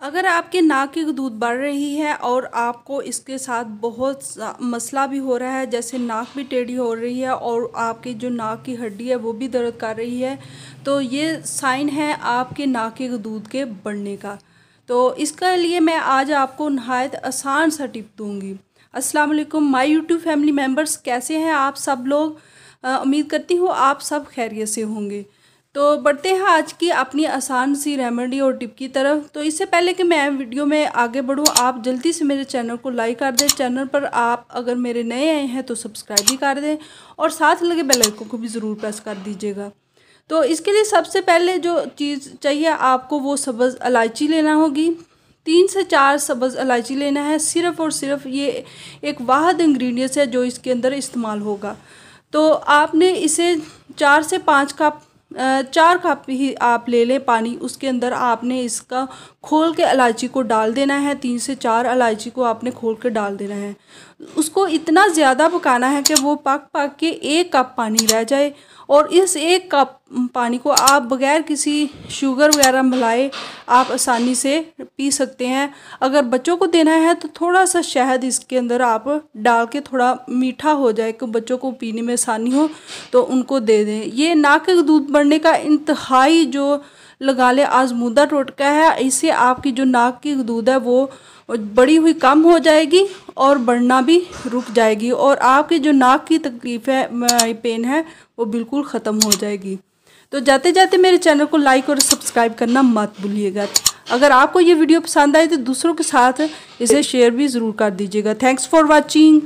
अगर आपके नाक की दूध बढ़ रही है और आपको इसके साथ बहुत मसला भी हो रहा है, जैसे नाक भी टेढ़ी हो रही है और आपकी जो नाक की हड्डी है वो भी दर्द कर रही है, तो ये साइन है आपके नाक के दूध के बढ़ने का। तो इसके लिए मैं आज आपको नहायत आसान सा टिप दूंगी। अस्सलाम वालेकुम माय यूट्यूब फैमिली मेम्बर्स, कैसे हैं आप सब लोग? उम्मीद करती हूँ आप सब खैरियत से होंगे। तो बढ़ते हैं आज की अपनी आसान सी रेमेडी और टिप की तरफ। तो इससे पहले कि मैं वीडियो में आगे बढ़ूँ, आप जल्दी से मेरे चैनल को लाइक कर दें। चैनल पर आप अगर मेरे नए आए हैं तो सब्सक्राइब भी कर दें और साथ लगे बेल आइकन को भी ज़रूर प्रेस कर दीजिएगा। तो इसके लिए सबसे पहले जो चीज़ चाहिए आपको वो सब्ज़ इलायची लेना होगी। 3 से 4 सब्ज़ इलायची लेना है। सिर्फ़ और सिर्फ ये एक वाहिद इंग्रेडिएंट्स है जो इसके अंदर इस्तेमाल होगा। तो आपने इसे 4 से 5 कप 4 कप ही आप ले लें पानी। उसके अंदर आपने इसका खोल के इलायची को डाल देना है। 3 से 4 इलायची को आपने खोल के डाल देना है। उसको इतना ज़्यादा पकाना है कि वो पक पक के 1 कप पानी रह जाए। और इस 1 कप पानी को आप बग़ैर किसी शुगर वगैरह मिलाए आप आसानी से पी सकते हैं। अगर बच्चों को देना है तो थोड़ा सा शहद इसके अंदर आप डाल के थोड़ा मीठा हो जाए कि बच्चों को पीने में आसानी हो तो उनको दे दें। ये नाक का दूध बढ़ने का इंतहाई जो लगा ले आजमूदा टोटका है। इससे आपकी जो नाक की दूध है वो बड़ी हुई कम हो जाएगी और बढ़ना भी रुक जाएगी और आपकी जो नाक की तकलीफ़ है, पेन है, वो बिल्कुल ख़त्म हो जाएगी। तो जाते जाते मेरे चैनल को लाइक और सब्सक्राइब करना मत भूलिएगा। अगर आपको ये वीडियो पसंद आए तो दूसरों के साथ इसे शेयर भी ज़रूर कर दीजिएगा। Thanks for watching.